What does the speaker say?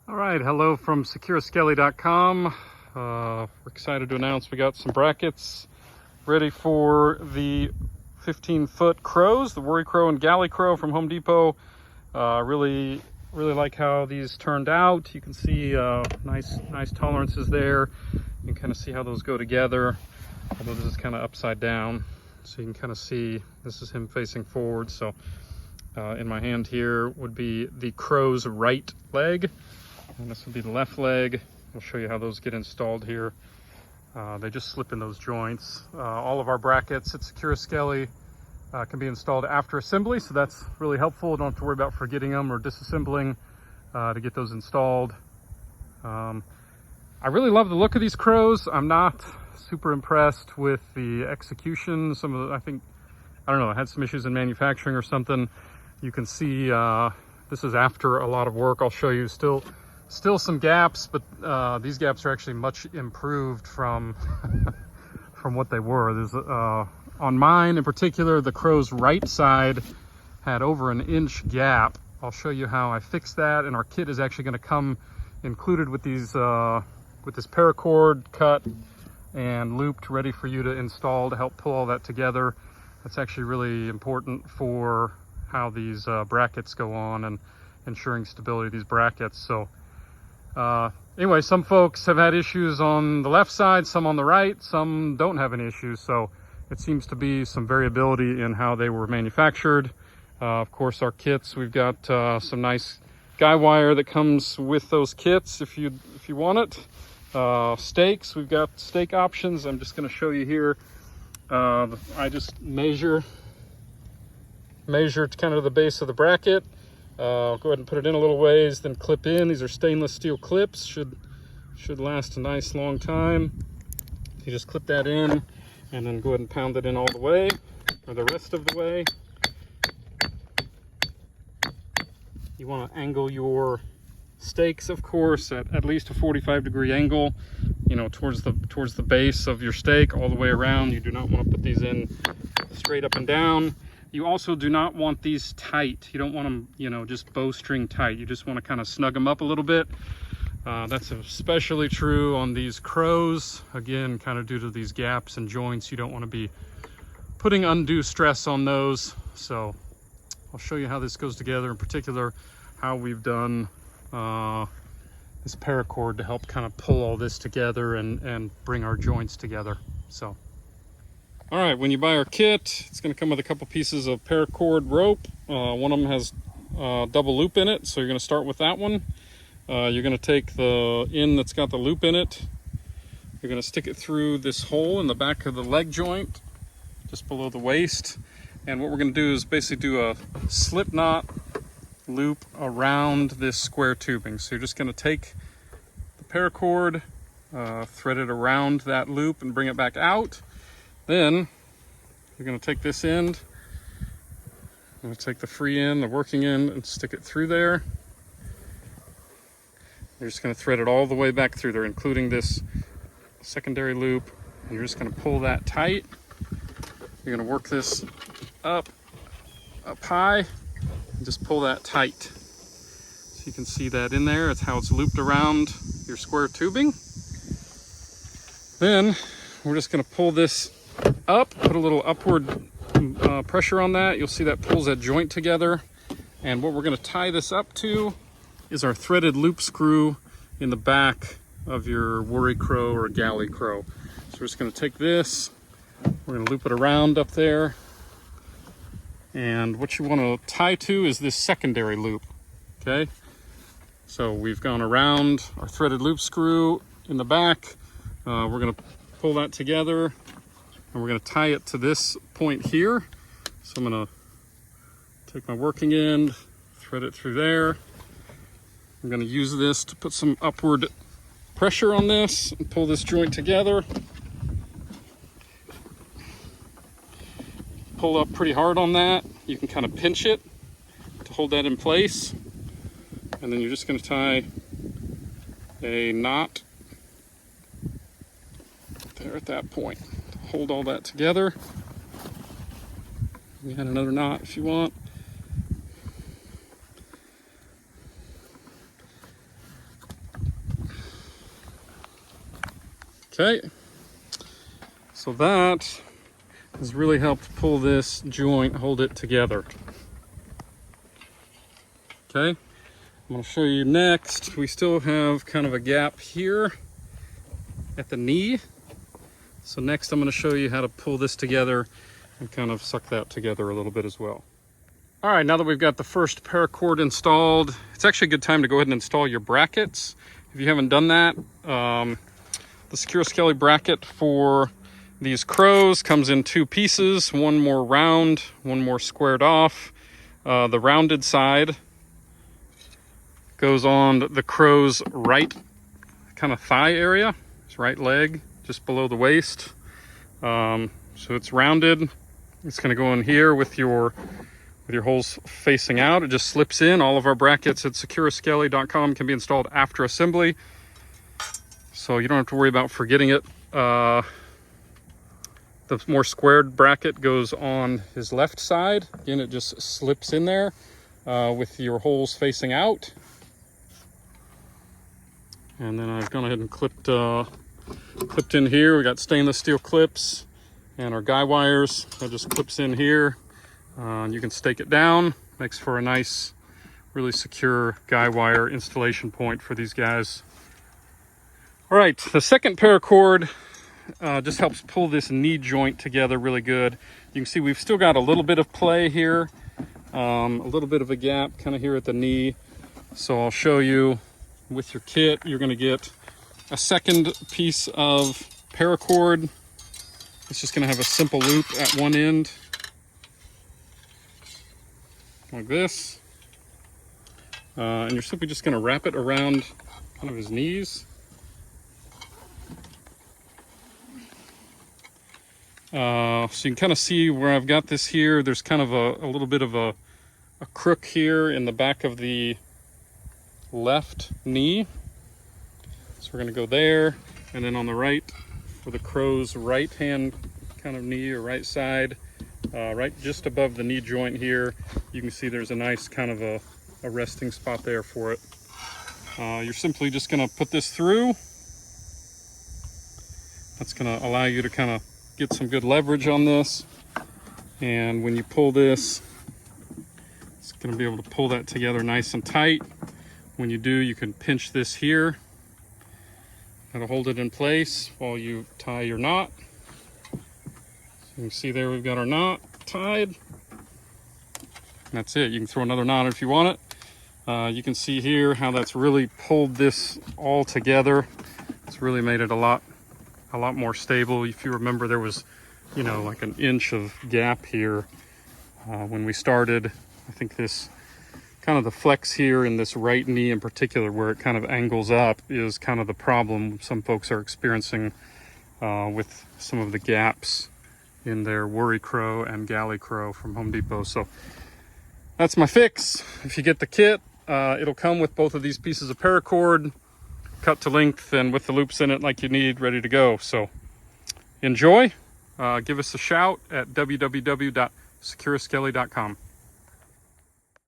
All right, hello from secureskelly.com. We're excited to announce we got some brackets ready for the 15-foot crows, the WorriCrow and GalleyCrow from Home Depot. Really like how these turned out. You can see nice tolerances there. You can kind of see how those go together, although this is kind of upside down. So you can kind of see this is him facing forward. So in my hand here would be the crow's right leg, and this would be the left leg. I'll show you how those get installed here. They just slip in those joints. All of our brackets at Secure Skelly can be installed after assembly, so that's really helpful. Don't have to worry about forgetting them or disassembling to get those installed. I really love the look of these crows. I'm not super impressed with the execution. Some of the, I don't know, I had some issues in manufacturing or something. You can see this is after a lot of work. I'll show you still some gaps, but these gaps are actually much improved from from what they were. There's on mine in particular, the crow's right side had over an inch gap. I'll show you how I fixed that, and our kit is actually going to come included with these with this paracord cut and looped, ready for you to install to help pull all that together. That's actually really important for how these brackets go on and ensuring stability of these brackets. So anyway, some folks have had issues on the left side, some on the right, some don't have any issues. So it seems to be some variability in how they were manufactured. Of course, our kits, we've got some nice guy wire that comes with those kits if you want it. Stakes, we've got stake options. I'm just going to show you here. I just measure kind of the base of the bracket. Go ahead and put it in a little ways, then clip in. These are stainless steel clips, should last a nice long time. You just clip that in and then go ahead and pound it in all the way, or the rest of the way. You want to angle your stakes, of course, at least a 45-degree angle, you know, towards the base of your stake all the way around. You do not want to put these in straight up and down. You also do not want these tight. You don't want them, you know, just bowstring tight. You just want to kind of snug them up a little bit. That's especially true on these crows. Again, kind of due to these gaps and joints, you don't want to be putting undue stress on those. So I'll show you how this goes together, in particular how we've done this paracord to help kind of pull all this together and bring our joints together. So all right, when you buy our kit, it's going to come with a couple pieces of paracord rope. One of them has double loop in it, so you're going to start with that one. You're going to take the end that's got the loop in it. You're going to stick it through this hole in the back of the leg joint, just below the waist. And what we're going to do is basically do a slip knot loop around this square tubing. So you're just going to take the paracord, thread it around that loop and bring it back out. Then you're going to take this end, I'm going to take the free end, the working end, and stick it through there. You're just going to thread it all the way back through there, including this secondary loop, and you're just going to pull that tight. You're going to work this up high, and just pull that tight. So you can see that in there. It's how it's looped around your square tubing. Then we're just going to pull this up, put a little upward pressure on that. You'll see that pulls that joint together. And what we're going to tie this up to is our threaded loop screw in the back of your WorriCrow or GalleyCrow. So we're just going to take this, we're going to loop it around up there. And what you want to tie to is this secondary loop. Okay, so we've gone around our threaded loop screw in the back. We're going to pull that together, and we're going to tie it to this point here. So I'm going to take my working end, thread it through there. I'm going to use this to put some upward pressure on this and pull this joint together. Pull up pretty hard on that. You can kind of pinch it to hold that in place. And then you're just going to tie a knot there at that point to hold all that together. You add another knot if you want. Okay, so that has really helped pull this joint, hold it together. Okay, I'm going to show you next. We still have kind of a gap here at the knee. So next I'm going to show you how to pull this together and kind of suck that together a little bit as well. All right, now that we've got the first paracord installed, it's actually a good time to go ahead and install your brackets. If you haven't done that, the Secure Skelly bracket for these crows comes in two pieces, one more round, one more squared off. The rounded side goes on the crow's right kind of thigh area, his right leg, just below the waist. So it's rounded. It's going to go in here with your holes facing out. It just slips in. All of our brackets at secureskelly.com can be installed after assembly, so you don't have to worry about forgetting it. The more squared bracket goes on his left side. Again, it just slips in there with your holes facing out. And then I've gone ahead and clipped in here. We got stainless steel clips and our guy wires. That just clips in here. You can stake it down. Makes for a nice, really secure guy wire installation point for these guys. All right, the second paracord just helps pull this knee joint together really good. You can see we've still got a little bit of play here, a little bit of a gap kind of here at the knee. So I'll show you with your kit. You're going to get a second piece of paracord. It's just going to have a simple loop at one end, like this. And you're simply just going to wrap it around kind of his knees. So you can kind of see where I've got this here. There's kind of a little bit of a crook here in the back of the left knee. So we're going to go there, and then on the right for the crow's right hand kind of knee or right side, right just above the knee joint here, you can see there's a nice kind of a resting spot there for it. You're simply just going to put this through. That's going to allow you to kind of get some good leverage on this, and when you pull this, it's going to be able to pull that together nice and tight. When you do, you can pinch this here. That'll hold it in place while you tie your knot. So you can see there we've got our knot tied. And that's it. You can throw another knot if you want it. You can see here how that's really pulled this all together. It's really made it a lot more stable. If you remember, there was, like an inch of gap here when we started. I think this kind of the flex here in this right knee in particular, where it kind of angles up, is kind of the problem some folks are experiencing with some of the gaps in their WorriCrow and GalleyCrow from Home Depot. So that's my fix. If you get the kit, it'll come with both of these pieces of paracord, cut to length and with the loops in it like you need, ready to go. So enjoy. Give us a shout at www.secureskelly.com.